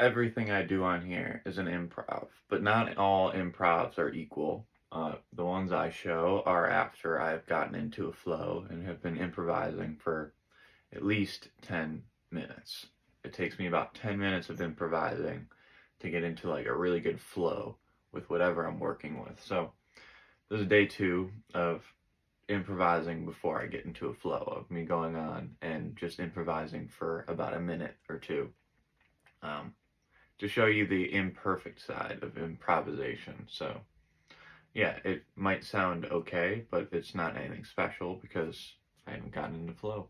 everything I do on here is an improv, but not all improvs are equal. The ones I show are after I've gotten into a flow and have been improvising for at least 10 minutes. It takes me about 10 minutes of improvising to get into like a really good flow with whatever I'm working with. So this is day two of improvising before I get into a flow of me going on and just improvising for about a minute or two. Um, to show you the imperfect side of improvisation. So, yeah, it might sound okay, but it's not anything special because I haven't gotten into flow.